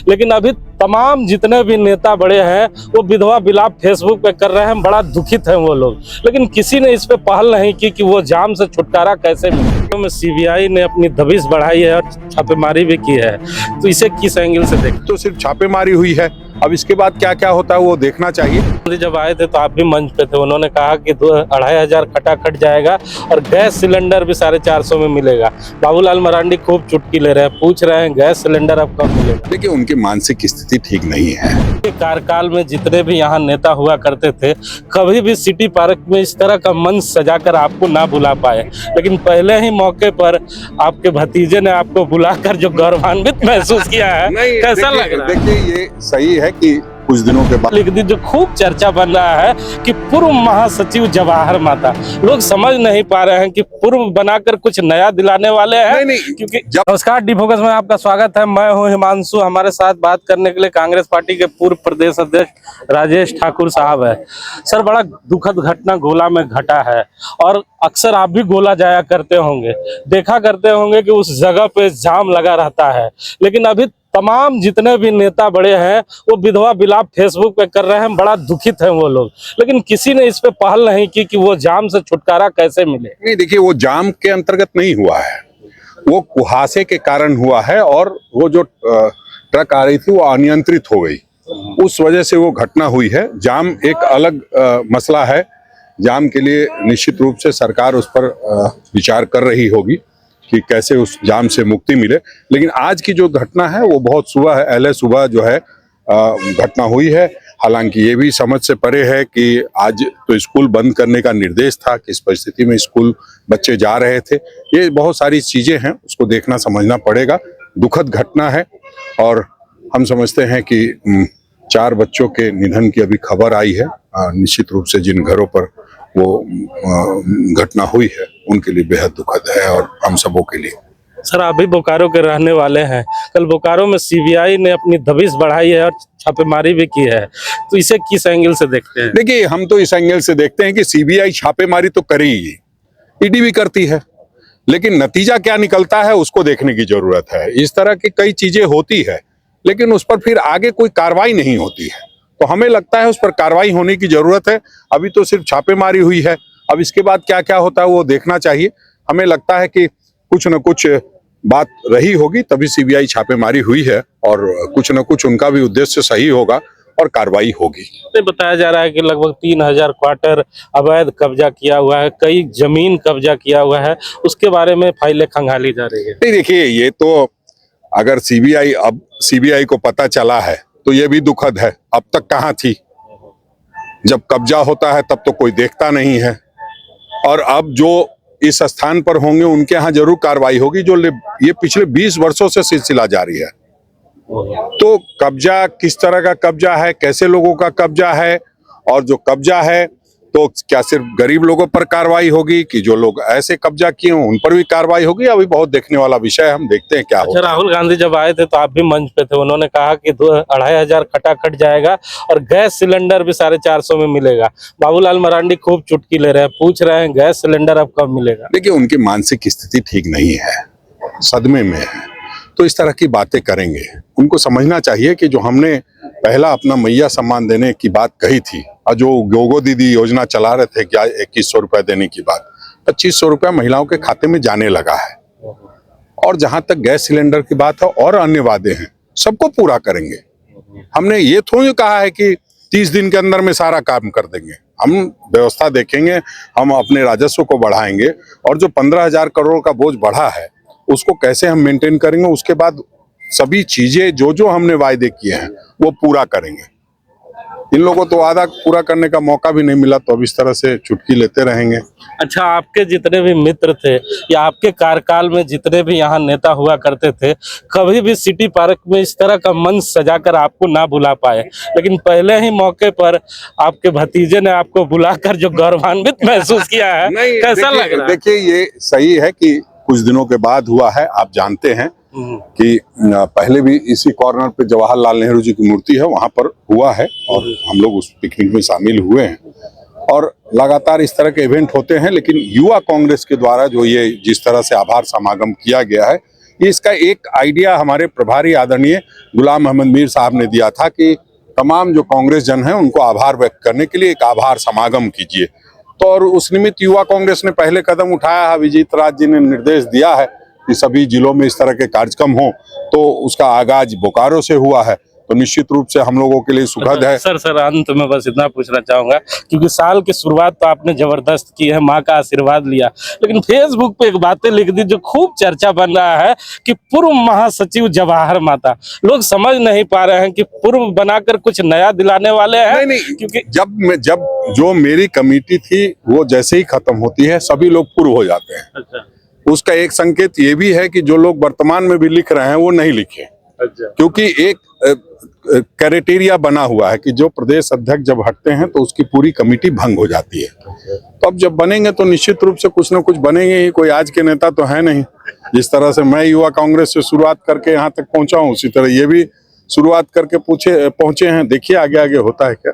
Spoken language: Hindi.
लेकिन अभी तमाम जितने भी नेता बड़े हैं वो विधवा विलाप फेसबुक पे कर रहे हैं। बड़ा दुखित हैं वो लोग, लेकिन किसी ने इस पे पहल नहीं की कि वो जाम से छुटकारा कैसे मिले। सीबीआई ने अपनी दबिश बढ़ाई है और छापेमारी भी की है, तो इसे किस एंगल से देख? तो सिर्फ छापेमारी हुई है, अब इसके बाद क्या क्या होता है वो देखना चाहिए। जब आए थे तो आप भी मंच पे थे, उन्होंने कहा कि 2500 खटाखट जाएगा और गैस सिलेंडर भी 450 में मिलेगा। बाबूलाल मरांडी खूब चुटकी ले रहे हैं, पूछ रहे हैं गैस सिलेंडर अब कब मिलेगा। देखिए, उनकी मानसिक स्थिति ठीक नहीं है। कार्यकाल में जितने भी यहाँ नेता हुआ करते थे, कभी भी सिटी पार्क में इस तरह का मंच सजाकर आपको ना बुला पाए, लेकिन पहले ही मौके पर आपके भतीजे ने आपको बुलाकर जो गौरवान्वित महसूस किया है, कैसा लग रहा है? देखिए, ये सही है कि कुछ दिनों के बाद लिख दी जो खूब चर्चा बन रहा है कि पूर्व महासचिव जवाहर माता, लोग समझ नहीं पा रहे हैं कि पूर्व बनाकर कुछ नया दिलाने वाले हैं। नहीं, क्योंकि नमस्कार, डी फोकस में आपका स्वागत है। मैं हूं हिमांशु। हमारे साथ बात करने के लिए कांग्रेस पार्टी के पूर्व प्रदेश अध्यक्ष राजेश ठाकुर साहब है। सर, बड़ा दुखद घटना गोला में घटा है और अक्सर आप भी गोला जाया करते होंगे, देखा करते होंगे कि उस जगह पे जाम लगा रहता है। लेकिन अभी तमाम जितने भी नेता बड़े हैं वो विधवा विलाप फेसबुक पे कर रहे हैं। बड़ा दुखित हैं वो लोग, लेकिन किसी ने इस पे पहल नहीं की कि वो जाम से छुटकारा कैसे मिले। नहीं, देखिए, वो जाम के अंतर्गत नहीं हुआ है, वो कुहासे के कारण हुआ है और वो जो ट्रक आ रही थी वो अनियंत्रित हो गई, उस वजह से वो घटना हुई है। जाम एक अलग मसला है। जाम के लिए निश्चित रूप से सरकार उस पर विचार कर रही होगी कि कैसे उस जाम से मुक्ति मिले। लेकिन आज की जो घटना है वो बहुत सुबह है, अहले सुबह जो है घटना हुई है। हालांकि ये भी समझ से परे है कि आज तो स्कूल बंद करने का निर्देश था, किस परिस्थिति में स्कूल बच्चे जा रहे थे, ये बहुत सारी चीजें हैं, उसको देखना समझना पड़ेगा। दुखद घटना है और हम समझते हैं कि 4 बच्चों के निधन की अभी खबर आई है। निश्चित रूप से जिन घरों पर वो घटना हुई है उनके लिए बेहद दुखद है और हम सबों के लिए। सर, आप भी बोकारो के रहने वाले हैं। कल बोकारो में सीबीआई ने अपनी दबिश बढ़ाई है और छापेमारी भी की है, तो इसे किस एंगल से देखते हैं? देखिए, हम तो इस एंगल से देखते हैं कि सीबीआई छापेमारी तो करेगी, ईडी भी करती है, लेकिन नतीजा क्या निकलता है उसको देखने की जरूरत है। इस तरह की कई चीजें होती है लेकिन उस पर फिर आगे कोई कार्रवाई नहीं होती है, तो हमें लगता है उस पर कार्रवाई होने की जरूरत है। अभी तो सिर्फ छापेमारी हुई है, अब इसके बाद क्या क्या होता है वो देखना चाहिए। हमें लगता है कि कुछ न कुछ बात रही होगी, तभी सीबीआई छापेमारी हुई है और कुछ न कुछ उनका भी उद्देश्य सही होगा और कार्रवाई होगी। बताया जा रहा है कि लगभग 3000 क्वार्टर अवैध कब्जा किया हुआ है, कई जमीन कब्जा किया हुआ है, उसके बारे में फाइलें खंगाली जा रही है। नहीं, देखिए, ये तो अगर सीबीआई को पता चला है तो ये भी दुखद है। अब तक कहाँ थी? जब कब्जा होता है तब तो कोई देखता नहीं है, और अब जो इस स्थान पर होंगे उनके यहाँ जरूर कार्रवाई होगी। जो ये पिछले 20 वर्षों से सिलसिला जारी है, तो कब्जा किस तरह का कब्जा है, कैसे लोगों का कब्जा है, और जो कब्जा है तो क्या सिर्फ गरीब लोगों पर कार्रवाई होगी कि जो लोग ऐसे कब्जा किए हों उन पर भी कार्रवाई होगी? अभी बहुत देखने वाला विषय है, हम देखते हैं क्या होता है। राहुल गांधी जब आए थे तो आप भी मंच पे थे, उन्होंने कहा कि 2500 खटाखट जाएगा और गैस सिलेंडर भी 450 में मिलेगा। बाबूलाल मरांडी खूब चुटकी ले रहे हैं, पूछ रहे हैं गैस सिलेंडर अब कब मिलेगा। देखिए, उनकी मानसिक स्थिति ठीक नहीं है, सदमे में है, तो इस तरह की बातें करेंगे। उनको समझना चाहिए कि जो हमने पहला अपना मैया सम्मान देने की बात कही थी और जो गोगो दीदी योजना चला रहे थे, क्या 2100 रुपए देने की बात, 2500 रुपया महिलाओं के खाते में जाने लगा है। और जहां तक गैस सिलेंडर की बात है और अन्य वादे हैं, सबको पूरा करेंगे। हमने ये थोड़ी कहा है कि 30 दिन के अंदर में सारा काम कर देंगे। हम व्यवस्था देखेंगे, हम अपने राजस्व को बढ़ाएंगे और जो 15,000 करोड़ का बोझ बढ़ा है उसको कैसे हम मेंटेन करेंगे, उसके बाद सभी चीजें जो हमने वायदे किए हैं वो पूरा करेंगे। इन लोगों को तो वादा पूरा करने का मौका भी नहीं मिला, तो अब इस तरह से चुटकी लेते रहेंगे। अच्छा, आपके जितने भी मित्र थे या आपके कार्यकाल में जितने भी यहाँ नेता हुआ करते थे, कभी भी सिटी पार्क में इस तरह का मंच सजाकर आपको ना बुला पाए, लेकिन पहले ही मौके पर आपके भतीजे ने आपको बुलाकर जो गौरवान्वित महसूस किया है, कैसा लग रहा है? देखिए, ये सही है कि कुछ दिनों के बाद हुआ है। आप जानते हैं कि पहले भी इसी कॉर्नर पे जवाहरलाल नेहरू जी की मूर्ति है, वहां पर हुआ है और हम लोग उस पिकनिक में शामिल हुए हैं और लगातार इस तरह के इवेंट होते हैं। लेकिन युवा कांग्रेस के द्वारा जो ये जिस तरह से आभार समागम किया गया है, इसका एक आइडिया हमारे प्रभारी आदरणीय गुलाम अहमद मीर साहब ने दिया था कि तमाम जो कांग्रेस जन है उनको आभार व्यक्त करने के लिए एक आभार समागम कीजिए। तो और उस निमित्त युवा कांग्रेस ने पहले कदम उठाया है। विजीत राज जी ने निर्देश दिया है कि सभी जिलों में इस तरह के कार्यक्रम हो, तो उसका आगाज बोकारो से हुआ है। तो निश्चित रूप से हम लोगों के लिए सुखद है। सर अंत में बस इतना पूछना चाहूंगा, क्योंकि साल की शुरुआत तो आपने जबरदस्त की है, माँ का आशीर्वाद लिया, लेकिन फेसबुक पे एक बातें लिख दी जो खूब चर्चा बन रहा है कि पूर्व महासचिव जवाहर माता। लोग समझ नहीं पा रहे हैं कि पूर्व बनाकर कुछ नया दिलाने वाले हैं। नहीं, क्योंकि जब जो मेरी कमेटी थी वो जैसे ही खत्म होती है सभी लोग पूर्व हो जाते हैं। अच्छा उसका एक संकेत ये भी है कि जो लोग वर्तमान में भी लिख रहे हैं वो नहीं लिखे, अच्छा क्योंकि एक क्राइटेरिया बना हुआ है कि जो प्रदेश अध्यक्ष जब हटते हैं तो उसकी पूरी कमेटी भंग हो जाती है। तो अब जब बनेंगे तो निश्चित रूप से कुछ ना कुछ बनेंगे ही। कोई आज के नेता तो है नहीं। जिस तरह से मैं युवा कांग्रेस से शुरुआत करके यहाँ तक पहुंचा हूँ, उसी तरह ये भी शुरुआत करके पहुंचे हैं। देखिए आगे आगे होता है क्या।